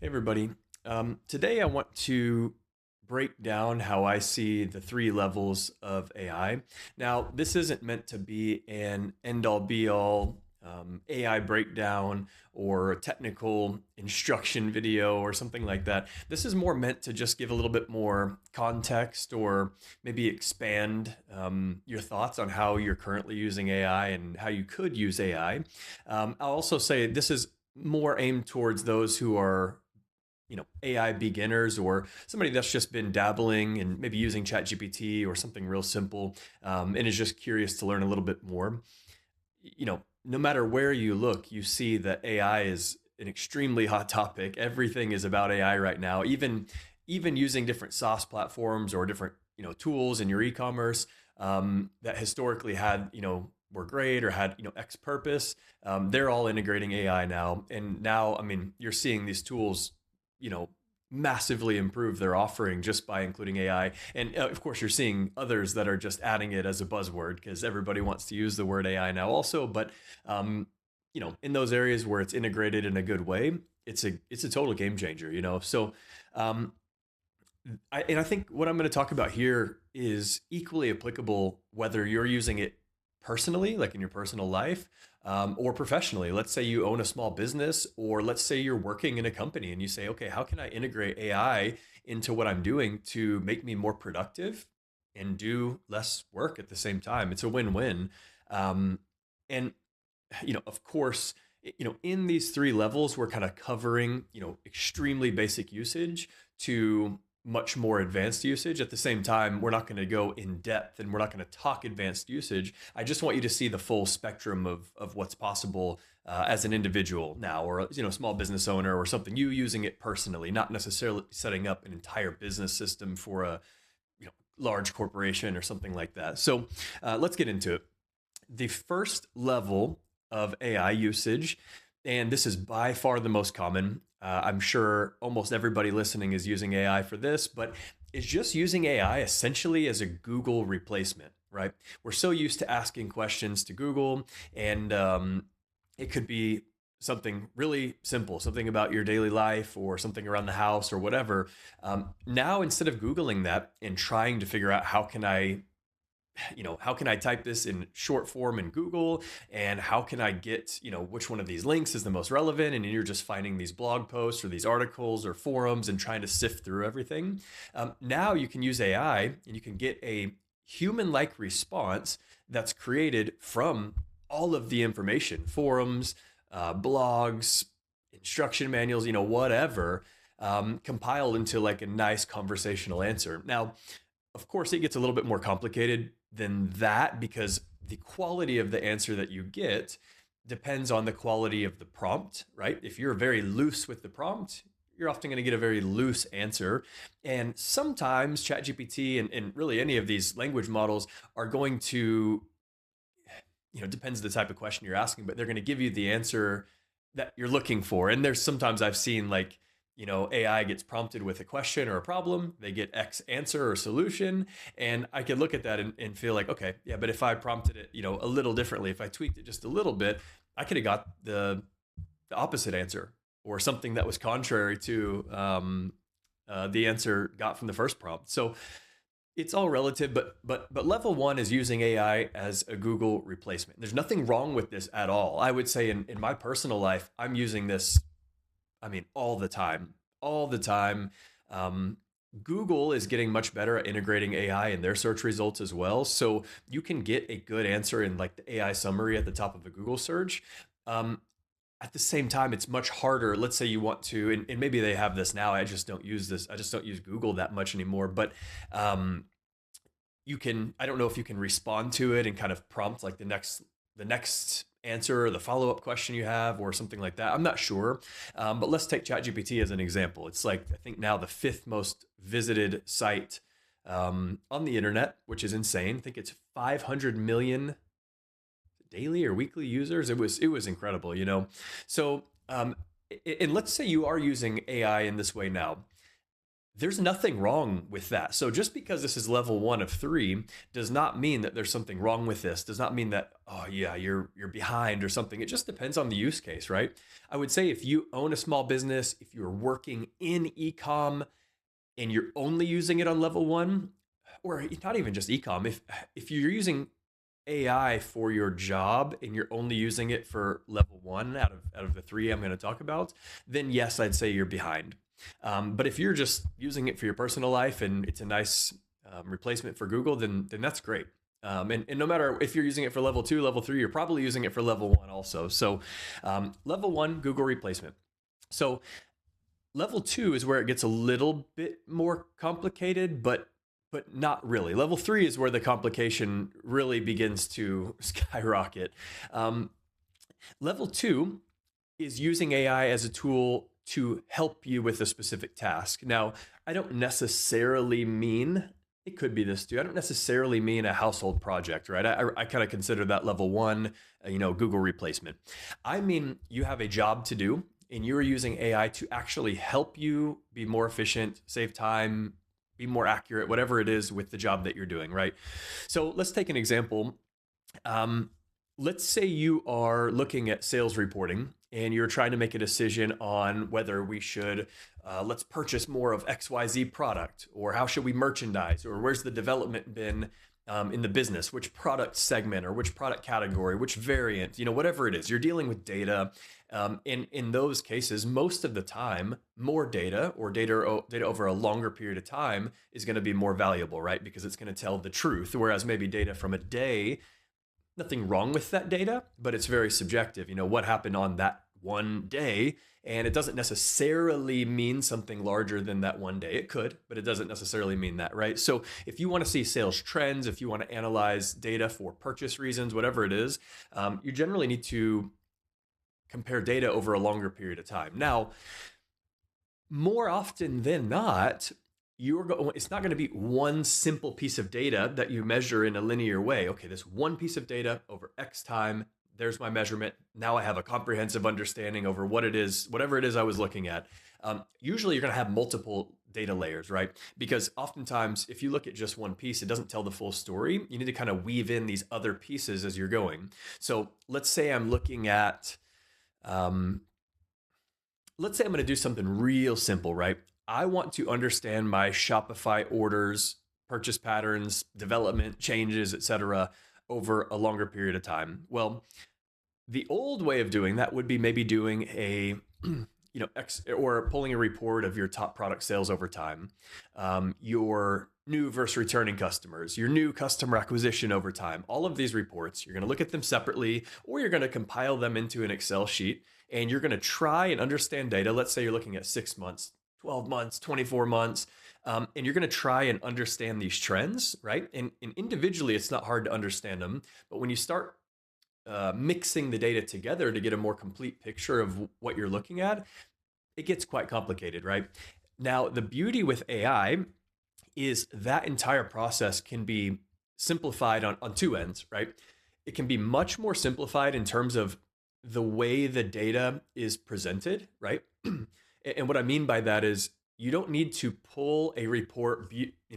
Hey, everybody. Today, I want to break down how I see the three levels of AI. Now, this isn't meant to be an end all be all AI breakdown or a technical instruction video or something like that. This is more meant to just give a little bit more context or maybe expand your thoughts on how you're currently using AI and how you could use AI. I'll also say this is more aimed towards those who are AI beginners or somebody that's just been dabbling and maybe using ChatGPT or something real simple and is just curious to learn a little bit more. No matter where you look, you see that AI is an extremely hot topic. Everything is about AI right now. Even using different SaaS platforms or different tools in your e-commerce that historically had were great or had X purpose. They're all integrating AI now, and now I mean you're seeing these tools you know massively improve their offering just by including AI. And of course, you're seeing others that are just adding it as a buzzword because everybody wants to use the word AI now also. But in those areas where it's integrated in a good way, it's a total game changer. So um, I think what I'm going to talk about here is equally applicable whether you're using it personally, like in your personal life, or professionally. Let's say you own a small business, or let's say you're working in a company and you say, okay, how can I integrate AI into what I'm doing to make me more productive and do less work at the same time? It's a win-win. And of course, in these three levels, we're kind of covering, extremely basic usage to much more advanced usage. At the same time, we're not going to go in depth and we're not going to talk advanced usage. I just want you to see the full spectrum of what's possible as an individual now, or small business owner or something. You using it personally, not necessarily setting up an entire business system for a large corporation or something like that. So let's get into it. The first level of AI usage, and this is by far the most common. I'm sure almost everybody listening is using AI for this, but it's just using AI essentially as a Google replacement, right? We're so used to asking questions to Google, and it could be something really simple, something about your daily life or something around the house or whatever. Now, instead of Googling that and trying to figure out how can I type this in short form in Google, and how can I get, which one of these links is the most relevant? And you're just finding these blog posts or these articles or forums and trying to sift through everything. Now you can use AI and you can get a human-like response that's created from all of the information, forums, blogs, instruction manuals, whatever, compiled into like a nice conversational answer. Now, of course, it gets a little bit more complicated than that because the quality of the answer that you get depends on the quality of the prompt, right? If you're very loose with the prompt, you're often going to get a very loose answer. And sometimes ChatGPT and really any of these language models are going to, depends the type of question you're asking, but they're going to give you the answer that you're looking for. And there's sometimes I've seen like, AI gets prompted with a question or a problem, they get X answer or solution. And I could look at that and feel like, okay, yeah, but if I prompted it, a little differently, if I tweaked it just a little bit, I could have got the opposite answer or something that was contrary to the answer got from the first prompt. So it's all relative, but level one is using AI as a Google replacement. There's nothing wrong with this at all. I would say in my personal life, I'm using this, I mean, all the time, all the time. Um, Google is getting much better at integrating AI in their search results as well. So you can get a good answer in like the AI summary at the top of a Google search. Um, at the same time, it's much harder. Let's say you want to, and maybe they have this now. I just don't use this. I just don't use Google that much anymore. But um, you can, I don't know if you can respond to it and kind of prompt like the next answer or the follow-up question you have or something like that. I'm not sure. But let's take ChatGPT as an example. It's like, I think now the fifth most visited site on the internet, which is insane. I think it's 500 million daily or weekly users. It was incredible, So and let's say you are using AI in this way now. There's nothing wrong with that. So just because this is level 1 of 3 does not mean that there's something wrong with this. Does not mean that, oh yeah, you're behind or something. It just depends on the use case, right? I would say if you own a small business, if you're working in ecom and you're only using it on level 1, or not even just ecom, if you're using AI for your job and you're only using it for level 1 out of the 3 I'm going to talk about, then yes, I'd say you're behind. But if you're just using it for your personal life and it's a nice replacement for Google, then that's great. And no matter if you're using it for level 2, level 3, you're probably using it for level 1 also. So level 1, Google replacement. So level 2 is where it gets a little bit more complicated, but not really. Level 3 is where the complication really begins to skyrocket. Level 2 is using AI as a tool to help you with a specific task. Now, I don't necessarily mean, it could be this too. I don't necessarily mean a household project, right? I kind of consider that level 1, Google replacement. I mean, you have a job to do and you're using AI to actually help you be more efficient, save time, be more accurate, whatever it is with the job that you're doing, right? So let's take an example. Um, let's say you are looking at sales reporting and you're trying to make a decision on whether we should let's purchase more of XYZ product, or how should we merchandise, or where's the development been in the business, which product segment or which product category, which variant, whatever it is. You're dealing with data. In those cases, most of the time, more data or data over a longer period of time is going to be more valuable, right? Because it's going to tell the truth. Whereas maybe data from a day, nothing wrong with that data, but it's very subjective. What happened on that one day, and it doesn't necessarily mean something larger than that one day. It could, but it doesn't necessarily mean that, right? So if you want to see sales trends, if you want to analyze data for purchase reasons, whatever it is, you generally need to compare data over a longer period of time. Now, more often than not, it's not going to be one simple piece of data that you measure in a linear way. Okay, this one piece of data over X time, there's my measurement. Now I have a comprehensive understanding over what it is, whatever it is I was looking at. Usually you're going to have multiple data layers, right? Because oftentimes, if you look at just one piece, it doesn't tell the full story. You need to kind of weave in these other pieces as you're going. So let's say I'm looking at, let's say I'm going to do something real simple, right? I want to understand my Shopify orders, purchase patterns, development, changes, etc., over a longer period of time. Well, the old way of doing that would be maybe doing a or pulling a report of your top product sales over time, your new versus returning customers, your new customer acquisition over time. All of these reports, you're going to look at them separately, or you're going to compile them into an Excel sheet, and you're going to try and understand data. Let's say you're looking at 6 months, 12 months, 24 months, and you're going to try and understand these trends, right? And individually, it's not hard to understand them, but when you start mixing the data together to get a more complete picture of what you're looking at, it gets quite complicated, right? Now, the beauty with AI is that entire process can be simplified on two ends, right? It can be much more simplified in terms of the way the data is presented, right? And what I mean by that is you don't need to pull a report,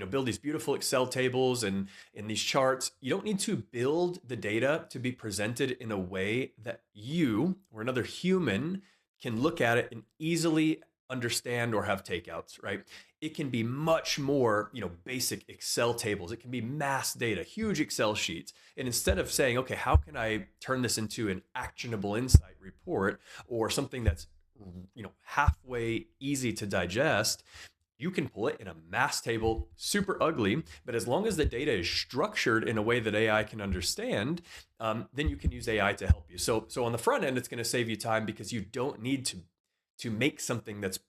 build these beautiful Excel tables and these charts. You don't need to build the data to be presented in a way that you or another human can look at it and easily understand or have takeouts, right? It can be much more, basic Excel tables. It can be mass data, huge Excel sheets. And instead of saying, okay, how can I turn this into an actionable insight report or something that's, halfway easy to digest, you can pull it in a mass table, super ugly, but as long as the data is structured in a way that AI can understand, then you can use AI to help you. So on the front end, it's going to save you time because you don't need to make something that's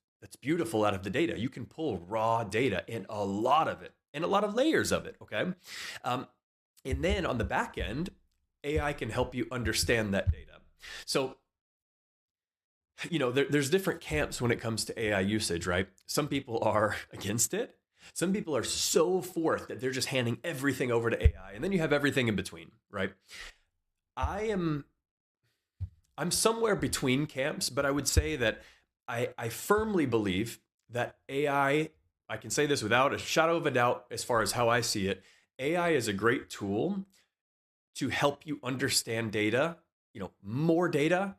beautiful out of the data. You can pull raw data and a lot of it, and a lot of layers of it. Okay, and then on the back end, AI can help you understand that data. So there's different camps when it comes to AI usage, right? Some people are against it. Some people are so for it that they're just handing everything over to AI. And then you have everything in between, right? I'm somewhere between camps, but I would say that I firmly believe that AI I can say this without a shadow of a doubt as far as how I see it. AI is a great tool to help you understand data, more data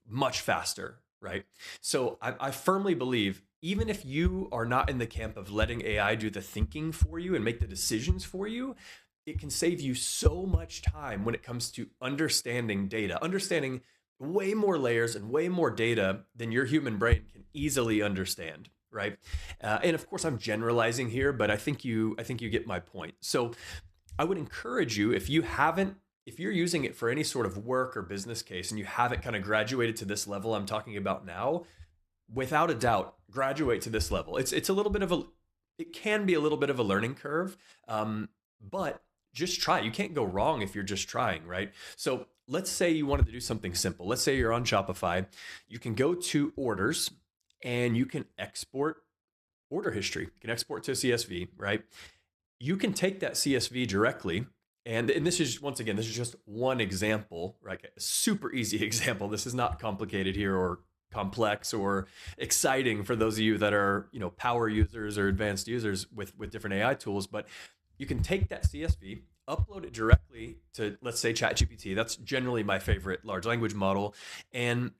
much faster, right? So I firmly believe even if you are not in the camp of letting AI do the thinking for you and make the decisions for you, it can save you so much time when it comes to understanding data, understanding way more layers and way more data than your human brain can easily understand, right? And of course, I'm generalizing here, but I think you get my point. So I would encourage you, if you're using it for any sort of work or business case and you haven't kind of graduated to this level I'm talking about now, without a doubt, graduate to this level. It's a little bit of a, it can be a little bit of a learning curve, but just try. You can't go wrong if you're just trying, right? So let's say you wanted to do something simple. Let's say you're on Shopify. You can go to orders and you can export order history. You can export to CSV, right? You can take that CSV directly. And this is, once again, this is just one example, right? A super easy example. This is not complicated here or complex or exciting for those of you that are, power users or advanced users with different AI tools. But you can take that CSV, upload it directly to, let's say, ChatGPT. That's generally my favorite large language model. And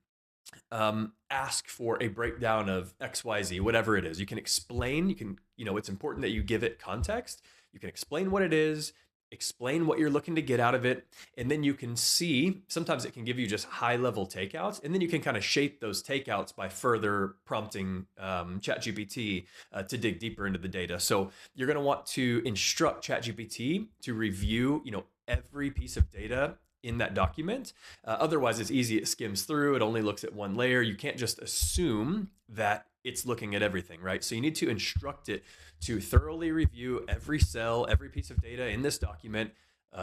ask for a breakdown of XYZ, whatever it is. You can explain, it's important that you give it context. You can explain what it is, explain what you're looking to get out of it. And then you can see, sometimes it can give you just high level takeouts. And then you can kind of shape those takeouts by further prompting ChatGPT to dig deeper into the data. So you're going to want to instruct ChatGPT to review, every piece of data in that document. Otherwise, it's easy. It skims through. It only looks at one layer. You can't just assume that it's looking at everything, right? So you need to instruct it to thoroughly review every cell, every piece of data in this document.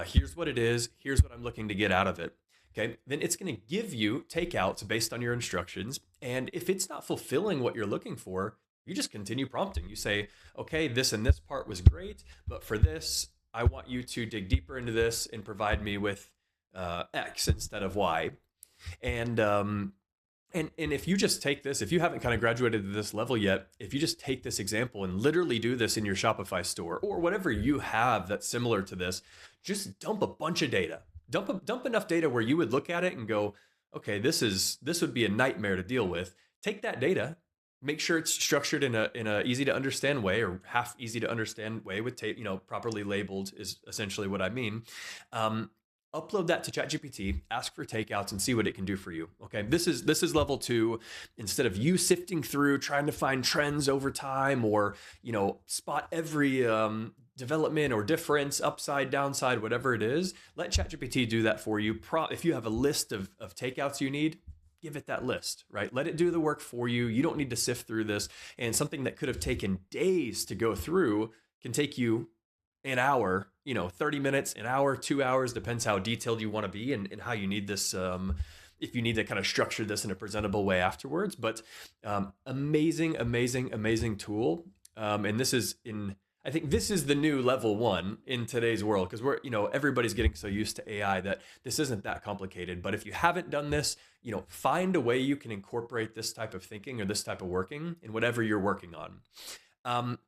Here's what it is. Here's what I'm looking to get out of it. Okay. Then it's going to give you takeouts based on your instructions. And if it's not fulfilling what you're looking for, you just continue prompting. You say, okay, this and this part was great, but for this, I want you to dig deeper into this and provide me with X instead of Y. And if you just take this, if you haven't kind of graduated to this level yet, if you just take this example and literally do this in your Shopify store or whatever you have that's similar to this, just dump a bunch of data. Dump enough data where you would look at it and go, okay, this would be a nightmare to deal with. Take that data, make sure it's structured in a easy to understand way or half easy to understand way with properly labeled is essentially what I mean. Upload that to ChatGPT, ask for takeouts, and see what it can do for you. Okay, this is level 2. Instead of you sifting through trying to find trends over time or spot every development or difference, upside, downside, whatever it is, let ChatGPT do that for you. If you have a list of takeouts you need, give it that list, right? Let it do the work for you. You don't need to sift through this. And something that could have taken days to go through can take you an hour, 30 minutes, an hour, 2 hours, depends how detailed you want to be and how you need this, if you need to kind of structure this in a presentable way afterwards. But amazing, amazing, amazing tool. And I think this is the new level 1 in today's world because everybody's getting so used to AI that this isn't that complicated. But if you haven't done this, find a way you can incorporate this type of thinking or this type of working in whatever you're working on.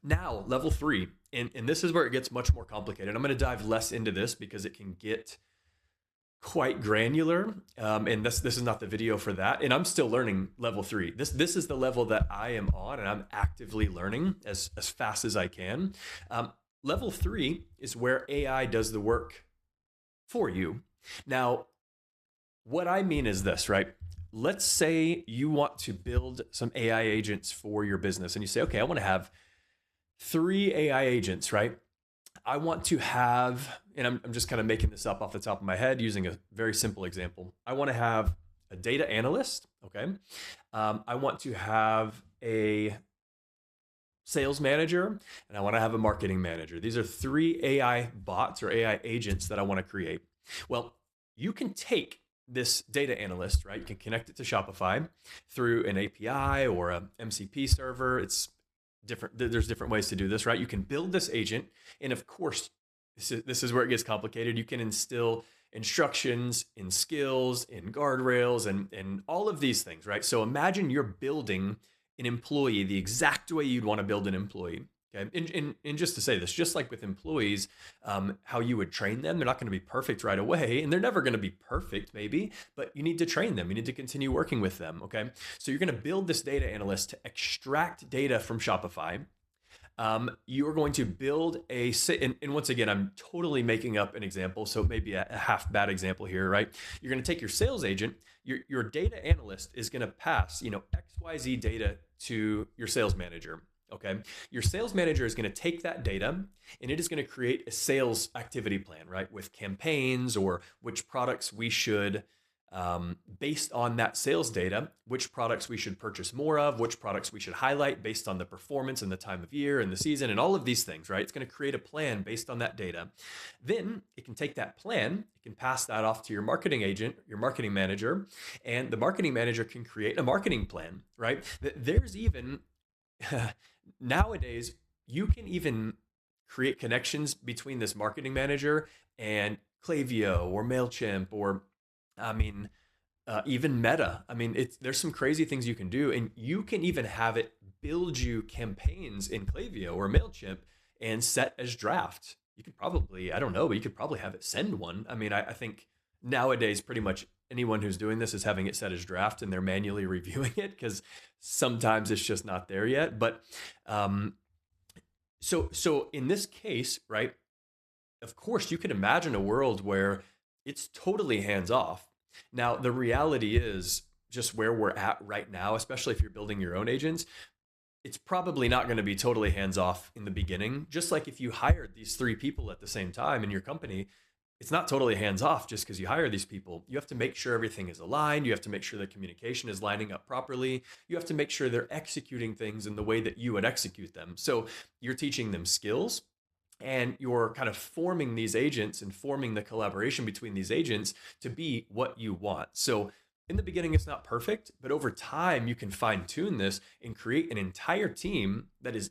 Now, level 3, and this is where it gets much more complicated. I'm going to dive less into this because it can get quite granular, and this is not the video for that. And I'm still learning level 3. This is the level that I am on, and I'm actively learning as fast as I can. Level 3 is where AI does the work for you. Now, what I mean is this, right? Let's say you want to build some AI agents for your business, and you say, okay, I want to have 3 AI agents, right? I want to have, and I'm just kind of making this up off the top of my head using a very simple example. I want to have a data analyst, okay? I want to have a sales manager, and I want to have a marketing manager. These are 3 AI bots or AI agents that I want to create. Well, you can take this data analyst, right? You can connect it to Shopify through an API or a MCP server. There's different ways to do this, right? You can build this agent, and of course, this is where it gets complicated. You can instill instructions in skills, in guardrails, and all of these things, right? So imagine you're building an employee the exact way you'd want to build an employee. Okay. And just to say this, just like with employees, how you would train them, they're not going to be perfect right away, and they're never going to be perfect, maybe, but you need to train them. You need to continue working with them. Okay. So you're going to build this data analyst to extract data from Shopify. You're going to build and once again, I'm totally making up an example, so maybe a half bad example here, right? You're going to take your sales agent, your data analyst is going to pass, XYZ data to your sales manager. Okay. Your sales manager is going to take that data and it is going to create a sales activity plan, right? With campaigns or which products we should, based on that sales data, which products we should purchase more of, which products we should highlight based on the performance and the time of year and the season and all of these things, right? It's going to create a plan based on that data. Then it can take that plan, it can pass that off to your marketing agent, your marketing manager, and the marketing manager can create a marketing plan, right? There's even nowadays, you can even create connections between this marketing manager and Klaviyo or MailChimp or, even Meta. There's some crazy things you can do, and you can even have it build you campaigns in Klaviyo or MailChimp and set as draft. You could probably, I don't know, but you could probably have it send one. I think nowadays pretty much anyone who's doing this is having it set as draft and they're manually reviewing it because sometimes it's just not there yet. But so in this case, right, of course you could imagine a world where it's totally hands off. Now, the reality is just where we're at right now, especially if you're building your own agents, it's probably not going to be totally hands off in the beginning. Just like if you hired these 3 people at the same time in your company, it's not totally hands off just because you hire these people. You have to make sure everything is aligned. You have to make sure the communication is lining up properly. You have to make sure they're executing things in the way that you would execute them. So you're teaching them skills and you're kind of forming these agents and forming the collaboration between these agents to be what you want. So in the beginning, it's not perfect, but over time, you can fine tune this and create an entire team that is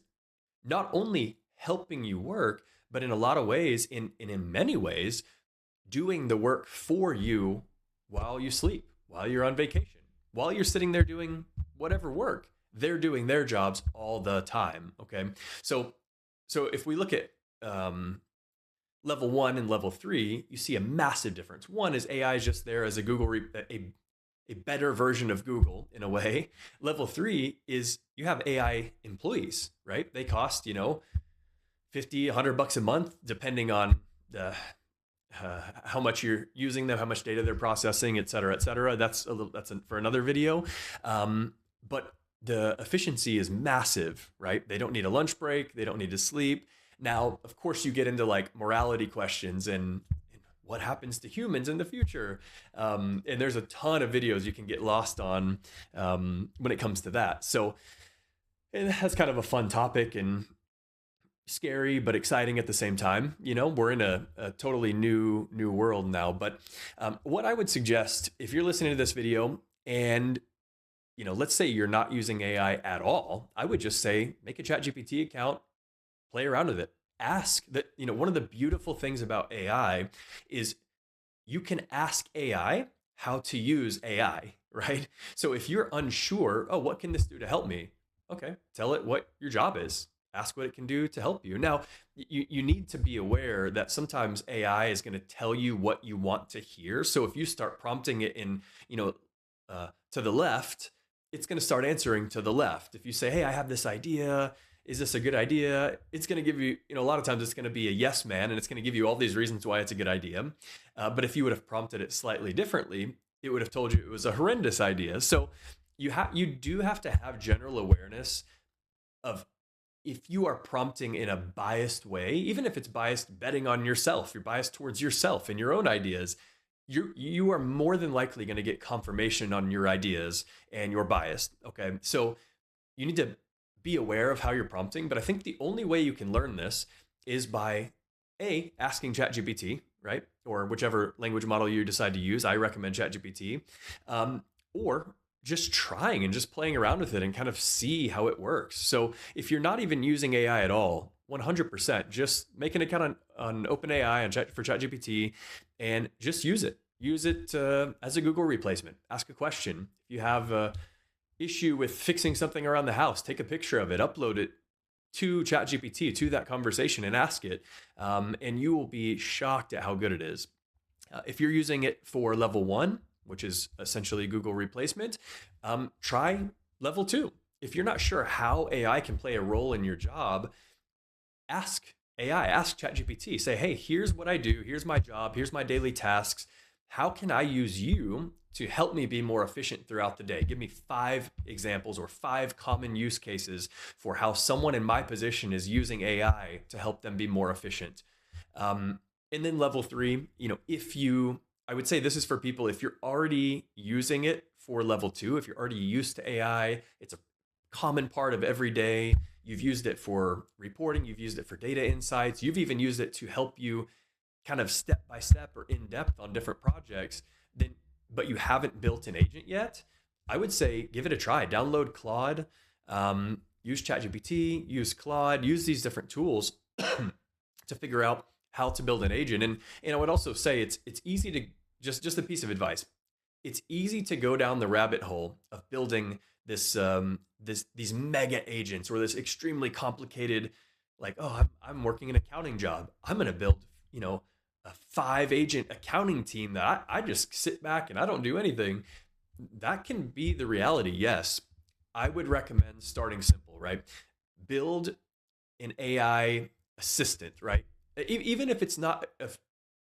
not only helping you work, but in a lot of ways, in many ways, doing the work for you while you sleep, while you're on vacation, while you're sitting there doing whatever work. They're doing their jobs all the time. Okay. So if we look at level 1 and level 3, you see a massive difference. One is AI is just there as a a better version of Google in a way. Level 3 is you have AI employees, right? They cost, $50, $100 a month, depending on how much you're using them, how much data they're processing, et cetera, et cetera. That's for another video. But the efficiency is massive, right? They don't need a lunch break. They don't need to sleep. Now, of course, you get into like morality questions and what happens to humans in the future. And there's a ton of videos you can get lost on when it comes to that. So that's kind of a fun topic and scary, but exciting at the same time. We're in a totally new world now. But what I would suggest, if you're listening to this video and let's say you're not using AI at all, I would just say, make a ChatGPT account, play around with it. Ask that, one of the beautiful things about AI is you can ask AI how to use AI, right? So if you're unsure, oh, what can this do to help me? Okay, tell it what your job is. Ask what it can do to help you. Now, you need to be aware that sometimes AI is going to tell you what you want to hear. So if you start prompting it in, to the left, it's going to start answering to the left. If you say, hey, I have this idea, is this a good idea? It's going to give you, a lot of times it's going to be a yes man, and it's going to give you all these reasons why it's a good idea. But if you would have prompted it slightly differently, it would have told you it was a horrendous idea. So you do have to have general awareness of if you are prompting in a biased way, even if it's biased betting on yourself, you're biased towards yourself and your own ideas, you are more than likely going to get confirmation on your ideas and you're biased. Okay. So you need to be aware of how you're prompting, but I think the only way you can learn this is by asking ChatGPT, right? Or whichever language model you decide to use. I recommend ChatGPT, or just trying and just playing around with it and kind of see how it works. So if you're not even using AI at all, 100%, just make an account on OpenAI for ChatGPT and just use it. Use it as a Google replacement. Ask a question. If you have issue with fixing something around the house, take a picture of it, upload it to ChatGPT, to that conversation, and ask it. And you will be shocked at how good it is. If you're using it for level one, which is essentially Google replacement, try level two. If you're not sure how AI can play a role in your job, ask AI, ask ChatGPT, say, hey, here's what I do, here's my job, here's my daily tasks. How can I use you to help me be more efficient throughout the day? Give me 5 examples or 5 common use cases for how someone in my position is using AI to help them be more efficient. And then level 3, I would say this is for people if you're already using it for level 2, if you're already used to AI, it's a common part of every day. You've used it for reporting, you've used it for data insights, you've even used it to help you kind of step by step or in depth on different projects, then but you haven't built an agent yet, I would say give it a try. Download Claude, use ChatGPT, use Claude, use these different tools to figure out how to build an agent. And I would also say it's easy to just a piece of advice. It's easy to go down the rabbit hole of building these mega agents or this extremely complicated, like, oh, I'm working an accounting job, I'm going to build a 5-agent accounting team that I just sit back and I don't do anything. That can be the reality. Yes, I would recommend starting simple, right? Build an AI assistant, right? Even if it's not a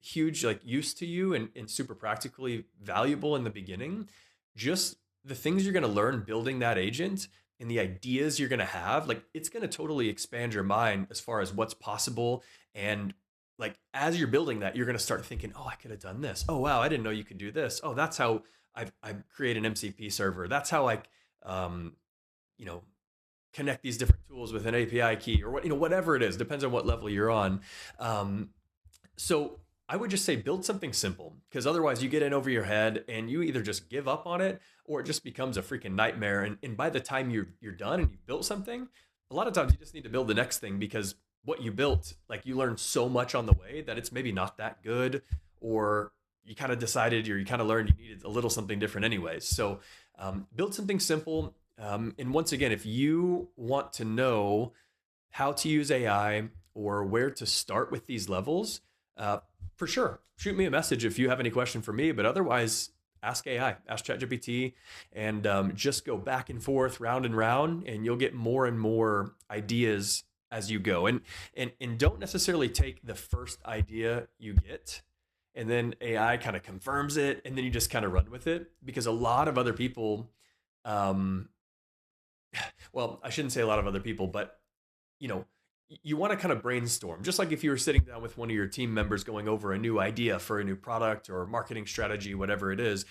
huge like use to you and super practically valuable in the beginning, just the things you're going to learn building that agent and the ideas you're going to have, like it's going to totally expand your mind as far as what's possible. And like as you're building that, you're going to start thinking, oh, I could have done this. Oh, wow, I didn't know you could do this. Oh, that's how I create an MCP server. That's how I you know connect these different tools with an API key or whatever it is, depends on what level you're on. So I would just say build something simple, because otherwise you get in over your head and you either just give up on it or it just becomes a freaking nightmare. And by the time you're done and you've built something, a lot of times you just need to build the next thing, because what you built, like you learned so much on the way that it's maybe not that good, or you kind of decided or you kind of learned you needed a little something different anyways. So build something simple. And once again, if you want to know how to use AI or where to start with these levels, for sure, shoot me a message if you have any question for me. But otherwise, ask AI, ask ChatGPT, and just go back and forth, round and round, and you'll get more and more ideas as you go. And don't necessarily take the first idea you get and then AI kind of confirms it, and then you just kind of run with it, because a lot of other people, well, I shouldn't say a lot of other people, but you know, you want to kind of brainstorm, just like if you were sitting down with one of your team members going over a new idea for a new product or marketing strategy, whatever it is.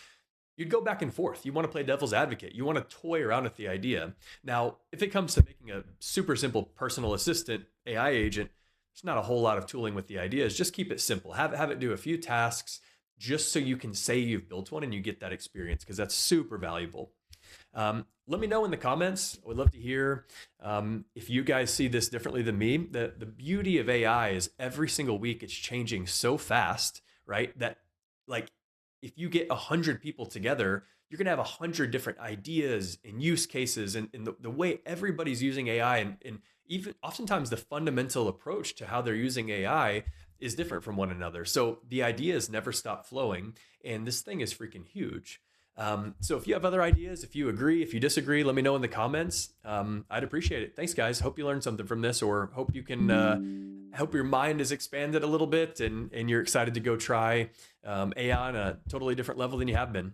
You'd go back and forth. You want to play devil's advocate. You want to toy around with the idea. Now, if it comes to making a super simple personal assistant AI agent, there's not a whole lot of tooling with the ideas. Just keep it simple. Have it do a few tasks just so you can say you've built one and you get that experience, because that's super valuable. Let me know in the comments. I would love to hear if you guys see this differently than me. The beauty of AI is every single week it's changing so fast, right? That like if you get 100 people together, you're gonna have 100 different ideas and use cases, and the way everybody's using AI, and even oftentimes the fundamental approach to how they're using AI is different from one another. So the ideas never stop flowing, and this thing is freaking huge. So if you have other ideas, if you agree, if you disagree, let me know in the comments. I'd appreciate it. Thanks, guys. Hope you learned something from this, or hope you can, hope your mind is expanded a little bit and you're excited to go try AI on a totally different level than you have been.